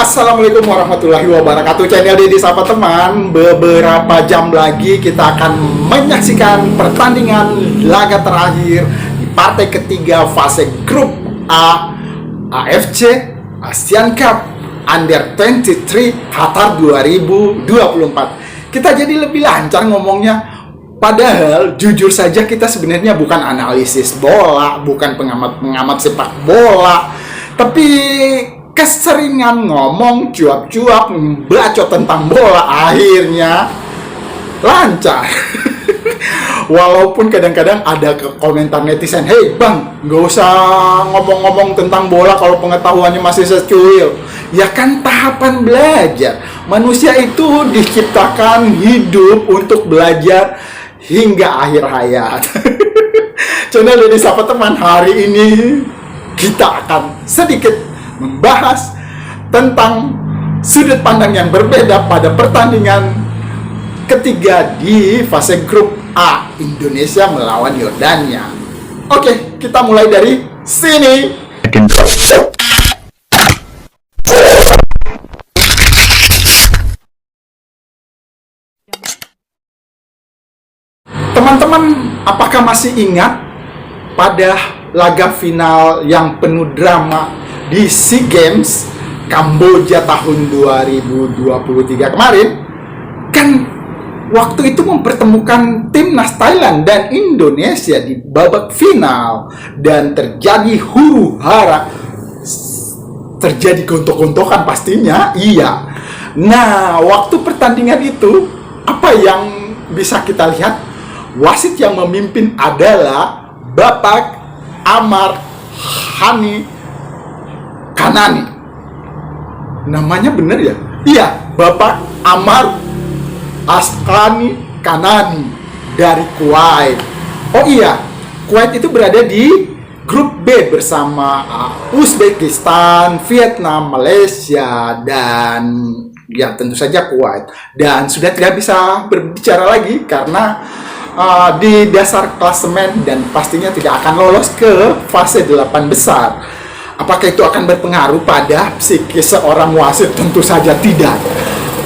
Assalamualaikum warahmatullahi wabarakatuh. Channel Deddy Sapa Teman. Beberapa jam lagi kita akan menyaksikan pertandingan laga terakhir di partai ketiga fase grup A AFC Asian Cup Under 23 Qatar 2024. Kita jadi lebih lancar ngomongnya. Padahal jujur saja kita sebenarnya bukan analisis bola, bukan pengamat sepak bola, tapi keseringan ngomong cuap-cuap bacot tentang bola akhirnya lancar. Walaupun kadang-kadang ada komentar netizen, "Hei bang, nggak usah ngomong-ngomong tentang bola kalau pengetahuannya masih secuil." Ya kan tahapan belajar. Manusia itu diciptakan hidup untuk belajar hingga akhir hayat. Channel Deddy Sapa Teman, hari ini kita akan sedikit membahas tentang sudut pandang yang berbeda pada pertandingan ketiga di fase grup A, Indonesia melawan Yordania. Oke, kita mulai dari sini. Teman-teman, apakah masih ingat pada laga final yang penuh drama di SEA Games Kamboja tahun 2023 kemarin? Kan waktu itu mempertemukan timnas Thailand dan Indonesia di babak final dan terjadi huru-hara, terjadi gontok-gontokan pastinya, iya. Nah, waktu pertandingan itu apa yang bisa kita lihat? Wasit yang memimpin adalah Bapak Amar Hani Kanani. Namanya bener ya? Iya, Bapak Amar Asqani Kanani dari Kuwait. Oh iya, Kuwait itu berada di grup B bersama Uzbekistan, Vietnam, Malaysia, dan ya tentu saja Kuwait. Dan sudah tidak bisa berbicara lagi karena di dasar klasemen dan pastinya tidak akan lolos ke fase 8 besar. Apakah itu akan berpengaruh pada psikis seorang wasit? Tentu saja tidak.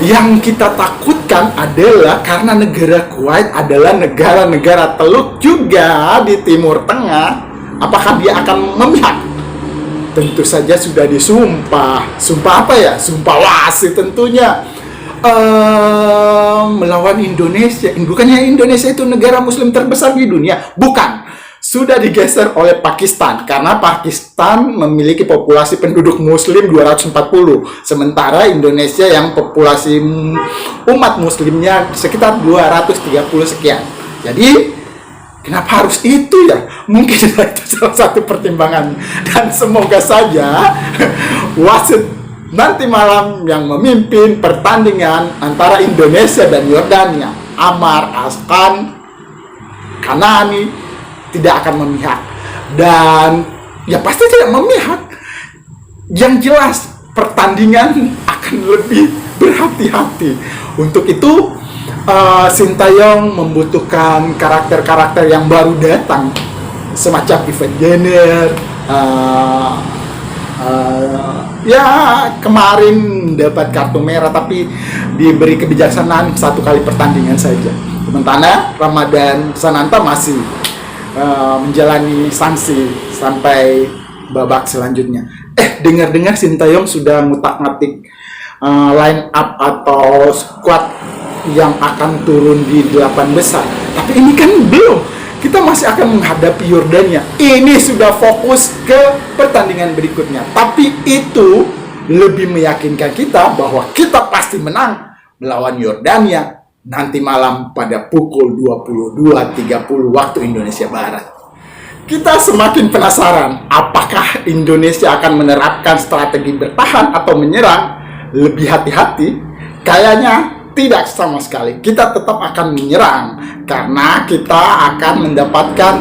Yang kita takutkan adalah karena negara Kuwait adalah negara-negara teluk juga di Timur Tengah. Apakah dia akan memihak? Tentu saja sudah disumpah. Sumpah apa ya? Sumpah wasit tentunya. Melawan Indonesia. Bukannya Indonesia itu negara muslim terbesar di dunia? Bukan. Sudah digeser oleh Pakistan karena Pakistan memiliki populasi penduduk muslim 240, sementara Indonesia yang populasi umat muslimnya sekitar 230 sekian. Jadi kenapa harus itu ya? Mungkin itu salah satu pertimbangan. Dan semoga saja wasit nanti malam yang memimpin pertandingan antara Indonesia dan Yordania, Amar Asqan Kanani, tidak akan memihak. Dan ya pasti tidak memihak. Yang jelas pertandingan akan lebih berhati-hati. Untuk itu Sintayong membutuhkan karakter-karakter yang baru datang, semacam Ivan Jenner. Ya kemarin dapat kartu merah tapi diberi kebijaksanaan 1 kali pertandingan saja. Sementara Ramadan Sananta masih menjalani sanksi sampai babak selanjutnya. Dengar-dengar Sintayong sudah ngutak-ngatik line up atau squad yang akan turun di 8 besar. Tapi ini kan belum. Kita masih akan menghadapi Yordania. Ini sudah fokus ke pertandingan berikutnya. Tapi itu lebih meyakinkan kita bahwa kita pasti menang melawan Yordania nanti malam pada pukul 22.30 waktu Indonesia Barat. Kita semakin penasaran apakah Indonesia akan menerapkan strategi bertahan atau menyerang. Lebih hati-hati. Kayaknya tidak sama sekali. Kita tetap akan menyerang karena kita akan mendapatkan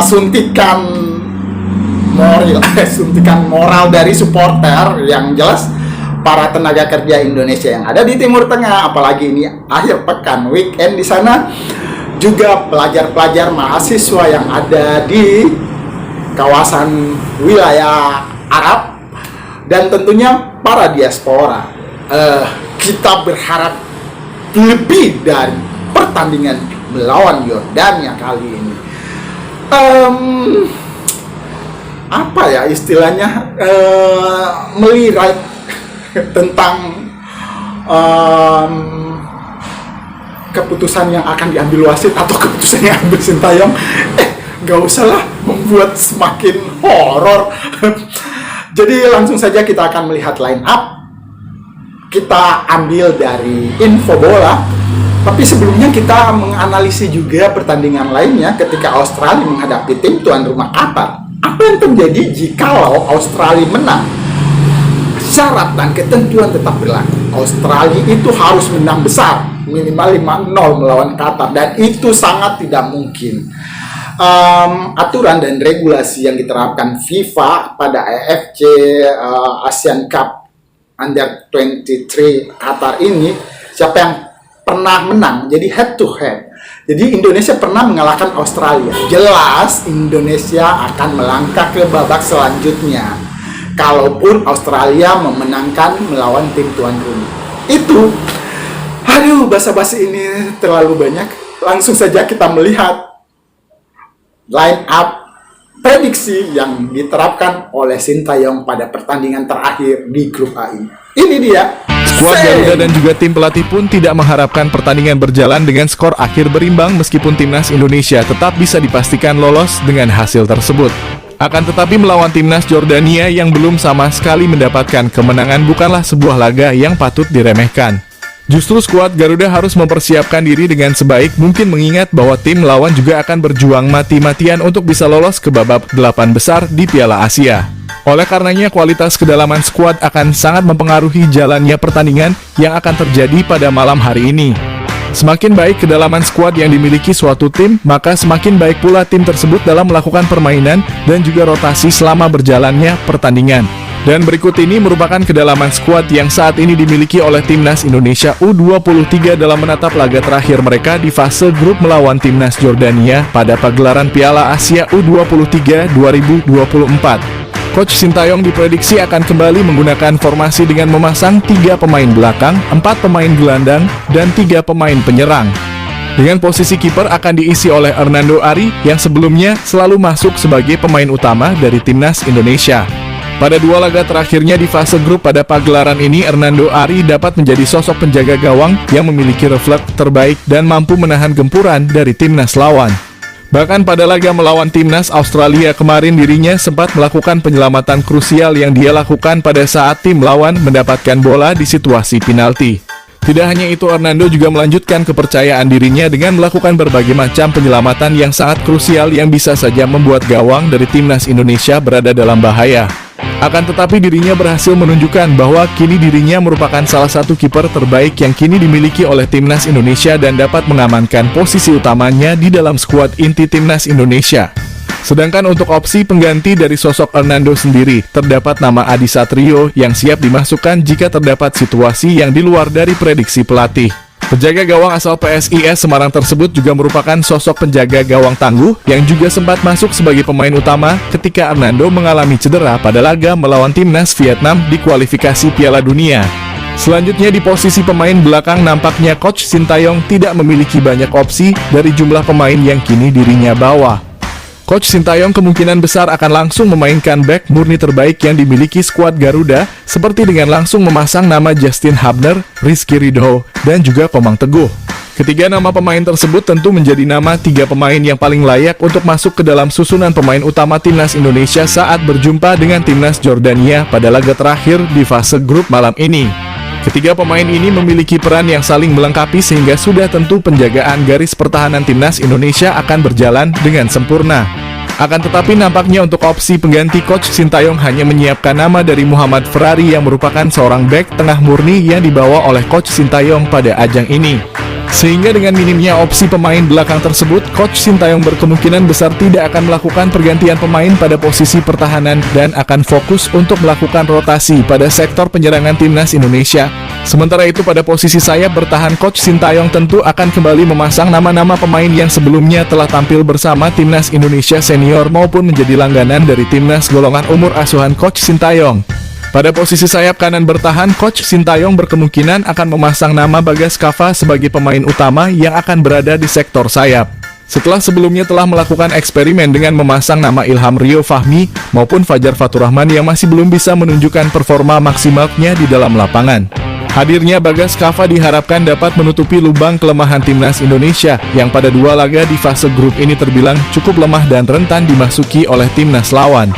suntikan moral dari supporter. Yang jelas para tenaga kerja Indonesia yang ada di Timur Tengah, apalagi ini akhir pekan, weekend di sana, juga pelajar-pelajar mahasiswa yang ada di kawasan wilayah Arab dan tentunya para diaspora. Kita berharap lebih dari pertandingan melawan Yordania kali ini. Apa ya istilahnya, melihat tentang keputusan yang akan diambil wasit atau keputusan yang ambil Sintayong, gak usah lah membuat semakin horor. Jadi langsung saja kita akan melihat line up. Kita ambil dari info bola, tapi sebelumnya kita menganalisis juga pertandingan lainnya ketika Australia menghadapi tim tuan rumah Qatar. Apa yang terjadi jikalau Australia menang? Syarat dan ketentuan tetap berlaku. Australia itu harus menang besar, minimal 5-0 melawan Qatar, dan itu sangat tidak mungkin. Aturan dan regulasi yang diterapkan FIFA pada AFC Asian Cup Under 23 Qatar ini, siapa yang pernah menang jadi head to head. Jadi Indonesia pernah mengalahkan Australia. Jelas Indonesia akan melangkah ke babak selanjutnya kalaupun Australia memenangkan melawan tim tuan rumah. Itu, aduh, basa-basi ini terlalu banyak. Langsung saja kita melihat line up prediksi yang diterapkan oleh Sintayong pada pertandingan terakhir di grup A ini. Ini dia. Skuad Garuda dan juga tim pelatih pun tidak mengharapkan pertandingan berjalan dengan skor akhir berimbang, meskipun timnas Indonesia tetap bisa dipastikan lolos dengan hasil tersebut. Akan tetapi melawan timnas Jordania yang belum sama sekali mendapatkan kemenangan bukanlah sebuah laga yang patut diremehkan. Justru skuad Garuda harus mempersiapkan diri dengan sebaik mungkin, mengingat bahwa tim lawan juga akan berjuang mati-matian untuk bisa lolos ke babak 8 besar di Piala Asia. Oleh karenanya, kualitas kedalaman skuad akan sangat mempengaruhi jalannya pertandingan yang akan terjadi pada malam hari ini. Semakin baik kedalaman skuad yang dimiliki suatu tim, maka semakin baik pula tim tersebut dalam melakukan permainan dan juga rotasi selama berjalannya pertandingan. Dan berikut ini merupakan kedalaman skuad yang saat ini dimiliki oleh timnas Indonesia U23 dalam menatap laga terakhir mereka di fase grup melawan timnas Jordania pada pagelaran Piala Asia U23 2024. Coach Sintayong diprediksi akan kembali menggunakan formasi dengan memasang 3 pemain belakang, 4 pemain gelandang, dan 3 pemain penyerang. Dengan posisi kiper akan diisi oleh Hernando Ari yang sebelumnya selalu masuk sebagai pemain utama dari timnas Indonesia. Pada 2 laga terakhirnya di fase grup pada pagelaran ini, Hernando Ari dapat menjadi sosok penjaga gawang yang memiliki refleks terbaik dan mampu menahan gempuran dari timnas lawan. Bahkan pada laga melawan timnas Australia kemarin, dirinya sempat melakukan penyelamatan krusial yang dia lakukan pada saat tim lawan mendapatkan bola di situasi penalti. Tidak hanya itu, Hernando juga melanjutkan kepercayaan dirinya dengan melakukan berbagai macam penyelamatan yang sangat krusial yang bisa saja membuat gawang dari timnas Indonesia berada dalam bahaya. Akan tetapi dirinya berhasil menunjukkan bahwa kini dirinya merupakan salah satu kiper terbaik yang kini dimiliki oleh timnas Indonesia dan dapat mengamankan posisi utamanya di dalam skuad inti timnas Indonesia. Sedangkan untuk opsi pengganti dari sosok Hernando sendiri, terdapat nama Adi Satrio yang siap dimasukkan jika terdapat situasi yang di luar dari prediksi pelatih. Penjaga gawang asal PSIS Semarang tersebut juga merupakan sosok penjaga gawang tangguh yang juga sempat masuk sebagai pemain utama ketika Hernando mengalami cedera pada laga melawan timnas Vietnam di kualifikasi Piala Dunia. Selanjutnya di posisi pemain belakang, nampaknya Coach Sintayong tidak memiliki banyak opsi dari jumlah pemain yang kini dirinya bawa. Coach Sintayong kemungkinan besar akan langsung memainkan bek murni terbaik yang dimiliki skuad Garuda, seperti dengan langsung memasang nama Justin Hubner, Rizky Ridho, dan juga Komang Teguh. Ketiga nama pemain tersebut tentu menjadi nama 3 pemain yang paling layak untuk masuk ke dalam susunan pemain utama timnas Indonesia saat berjumpa dengan timnas Jordania pada laga terakhir di fase grup malam ini. Ketiga pemain ini memiliki peran yang saling melengkapi sehingga sudah tentu penjagaan garis pertahanan timnas Indonesia akan berjalan dengan sempurna. Akan tetapi nampaknya untuk opsi pengganti Coach Sintayong hanya menyiapkan nama dari Muhammad Ferrari yang merupakan seorang bek tengah murni yang dibawa oleh Coach Sintayong pada ajang ini. Sehingga dengan minimnya opsi pemain belakang tersebut, Coach Sintayong berkemungkinan besar tidak akan melakukan pergantian pemain pada posisi pertahanan dan akan fokus untuk melakukan rotasi pada sektor penyerangan timnas Indonesia. Sementara itu pada posisi sayap bertahan, Coach Sintayong tentu akan kembali memasang nama-nama pemain yang sebelumnya telah tampil bersama timnas Indonesia senior maupun menjadi langganan dari timnas golongan umur asuhan Coach Sintayong. Pada posisi sayap kanan bertahan, Coach Sintayong berkemungkinan akan memasang nama Bagas Kava sebagai pemain utama yang akan berada di sektor sayap. Setelah sebelumnya telah melakukan eksperimen dengan memasang nama Ilham Rio Fahmi maupun Fajar Faturrahman yang masih belum bisa menunjukkan performa maksimalnya di dalam lapangan. Hadirnya Bagas Kava diharapkan dapat menutupi lubang kelemahan timnas Indonesia yang pada 2 laga di fase grup ini terbilang cukup lemah dan rentan dimasuki oleh timnas lawan.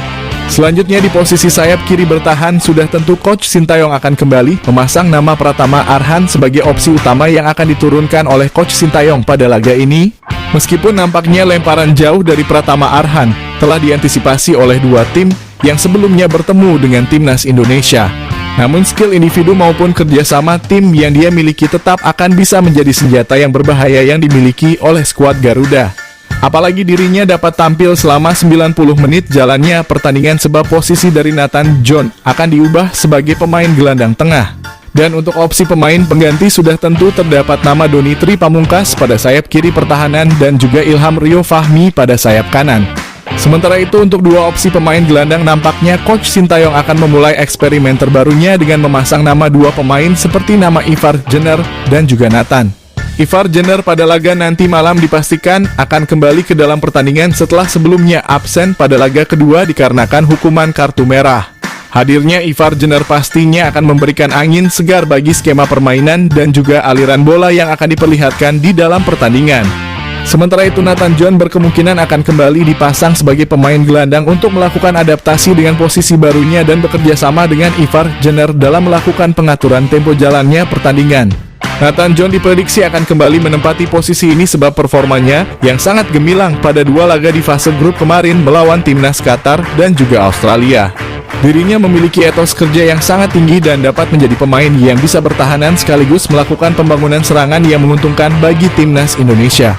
Selanjutnya di posisi sayap kiri bertahan sudah tentu Coach Sintayong akan kembali memasang nama Pratama Arhan sebagai opsi utama yang akan diturunkan oleh Coach Sintayong pada laga ini. Meskipun nampaknya lemparan jauh dari Pratama Arhan telah diantisipasi oleh 2 tim yang sebelumnya bertemu dengan timnas Indonesia. Namun skill individu maupun kerjasama tim yang dia miliki tetap akan bisa menjadi senjata yang berbahaya yang dimiliki oleh skuad Garuda. Apalagi dirinya dapat tampil selama 90 menit jalannya pertandingan sebab posisi dari Nathan John akan diubah sebagai pemain gelandang tengah. Dan untuk opsi pemain pengganti sudah tentu terdapat nama Doni Tri Pamungkas pada sayap kiri pertahanan dan juga Ilham Rio Fahmi pada sayap kanan. Sementara itu untuk 2 opsi pemain gelandang nampaknya Coach Sintayong akan memulai eksperimen terbarunya dengan memasang nama 2 pemain seperti nama Ivar Jenner dan juga Nathan. Ivar Jenner pada laga nanti malam dipastikan akan kembali ke dalam pertandingan setelah sebelumnya absen pada laga kedua dikarenakan hukuman kartu merah. Hadirnya Ivar Jenner pastinya akan memberikan angin segar bagi skema permainan dan juga aliran bola yang akan diperlihatkan di dalam pertandingan. Sementara itu Nathan John berkemungkinan akan kembali dipasang sebagai pemain gelandang untuk melakukan adaptasi dengan posisi barunya dan bekerja sama dengan Ivar Jenner dalam melakukan pengaturan tempo jalannya pertandingan. Nathan John diprediksi akan kembali menempati posisi ini sebab performanya yang sangat gemilang pada 2 laga di fase grup kemarin melawan timnas Qatar dan juga Australia. Dirinya memiliki etos kerja yang sangat tinggi dan dapat menjadi pemain yang bisa bertahanan sekaligus melakukan pembangunan serangan yang menguntungkan bagi timnas Indonesia.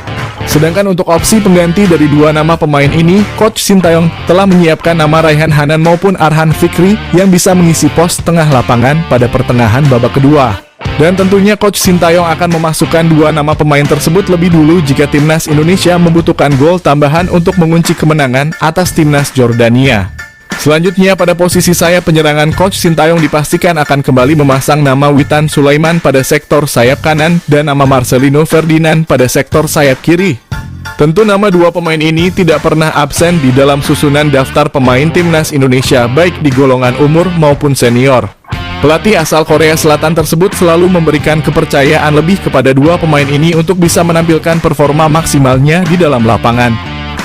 Sedangkan untuk opsi pengganti dari 2 nama pemain ini, Coach Sintayong telah menyiapkan nama Raihan Hanan maupun Arhan Fikri yang bisa mengisi pos tengah lapangan pada pertengahan babak kedua. Dan tentunya Coach Sintayong akan memasukkan 2 nama pemain tersebut lebih dulu jika timnas Indonesia membutuhkan gol tambahan untuk mengunci kemenangan atas timnas Jordania. Selanjutnya pada posisi sayap penyerangan Coach Sintayong dipastikan akan kembali memasang nama Witan Sulaiman pada sektor sayap kanan dan nama Marcelino Ferdinand pada sektor sayap kiri. Tentu nama 2 pemain ini tidak pernah absen di dalam susunan daftar pemain timnas Indonesia baik di golongan umur maupun senior. Pelatih asal Korea Selatan tersebut selalu memberikan kepercayaan lebih kepada 2 pemain ini untuk bisa menampilkan performa maksimalnya di dalam lapangan.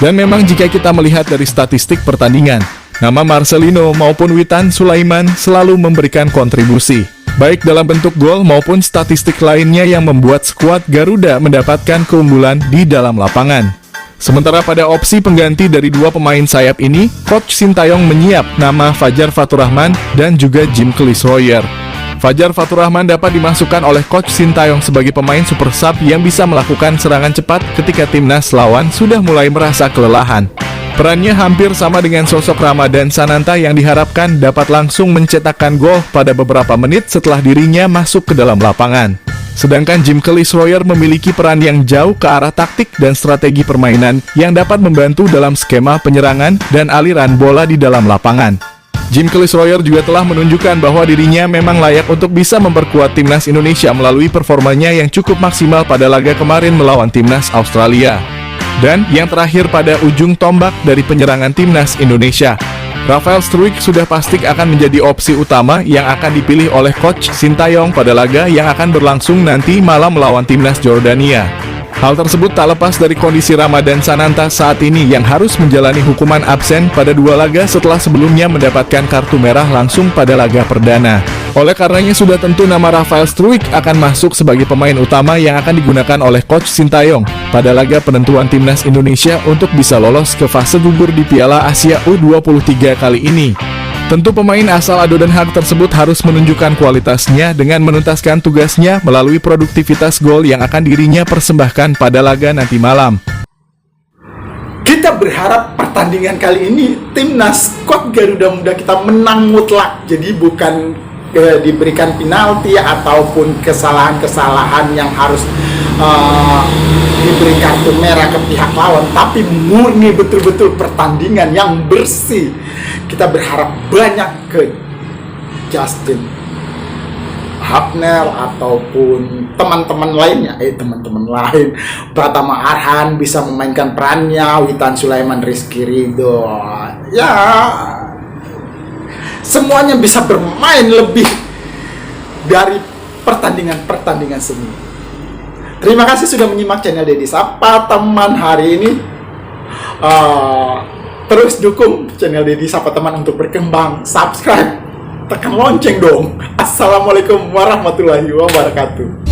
Dan memang jika kita melihat dari statistik pertandingan, nama Marcelino maupun Witan Sulaiman selalu memberikan kontribusi, baik dalam bentuk gol maupun statistik lainnya yang membuat skuad Garuda mendapatkan keunggulan di dalam lapangan. Sementara pada opsi pengganti dari 2 pemain sayap ini, Coach Sintayong menyiap nama Fajar Faturrahman dan juga Jim Clisroyer. Fajar Faturrahman dapat dimasukkan oleh Coach Sintayong sebagai pemain super sub yang bisa melakukan serangan cepat ketika timnas lawan sudah mulai merasa kelelahan. Perannya hampir sama dengan sosok Ramadan Sananta yang diharapkan dapat langsung mencetakkan gol pada beberapa menit setelah dirinya masuk ke dalam lapangan. Sedangkan Jim Clisroyer memiliki peran yang jauh ke arah taktik dan strategi permainan yang dapat membantu dalam skema penyerangan dan aliran bola di dalam lapangan. Jim Clisroyer juga telah menunjukkan bahwa dirinya memang layak untuk bisa memperkuat timnas Indonesia melalui performanya yang cukup maksimal pada laga kemarin melawan timnas Australia. Dan yang terakhir pada ujung tombak dari penyerangan timnas Indonesia, Rafael Struijk sudah pasti akan menjadi opsi utama yang akan dipilih oleh Coach Sintayong pada laga yang akan berlangsung nanti malam melawan timnas Jordania. Hal tersebut tak lepas dari kondisi Ramadan Sananta saat ini yang harus menjalani hukuman absen pada 2 laga setelah sebelumnya mendapatkan kartu merah langsung pada laga perdana. Oleh karenanya sudah tentu nama Rafael Struijk akan masuk sebagai pemain utama yang akan digunakan oleh Coach Sintayong pada laga penentuan timnas Indonesia untuk bisa lolos ke fase gugur di Piala Asia U23 kali ini. Tentu pemain asal Ado Den Haag tersebut harus menunjukkan kualitasnya dengan menuntaskan tugasnya melalui produktivitas gol yang akan dirinya persembahkan pada laga nanti malam. Kita berharap pertandingan kali ini timnas skuad Garuda Muda kita menang mutlak. Jadi bukan diberikan penalti ataupun kesalahan-kesalahan yang harus diberi kartu merah ke pihak lawan, tapi murni betul-betul pertandingan yang bersih. Kita berharap banyak Justin Hapner ataupun teman-teman lainnya, Pratama Arhan bisa memainkan perannya, Witan Sulaiman, Rizky Ridho, ya semuanya bisa bermain lebih dari pertandingan semua. Terima kasih sudah menyimak channel Deddy Sapa teman hari ini. Terus dukung channel Deddy Sapa teman untuk berkembang, subscribe, tekan lonceng dong. Assalamualaikum warahmatullahi wabarakatuh.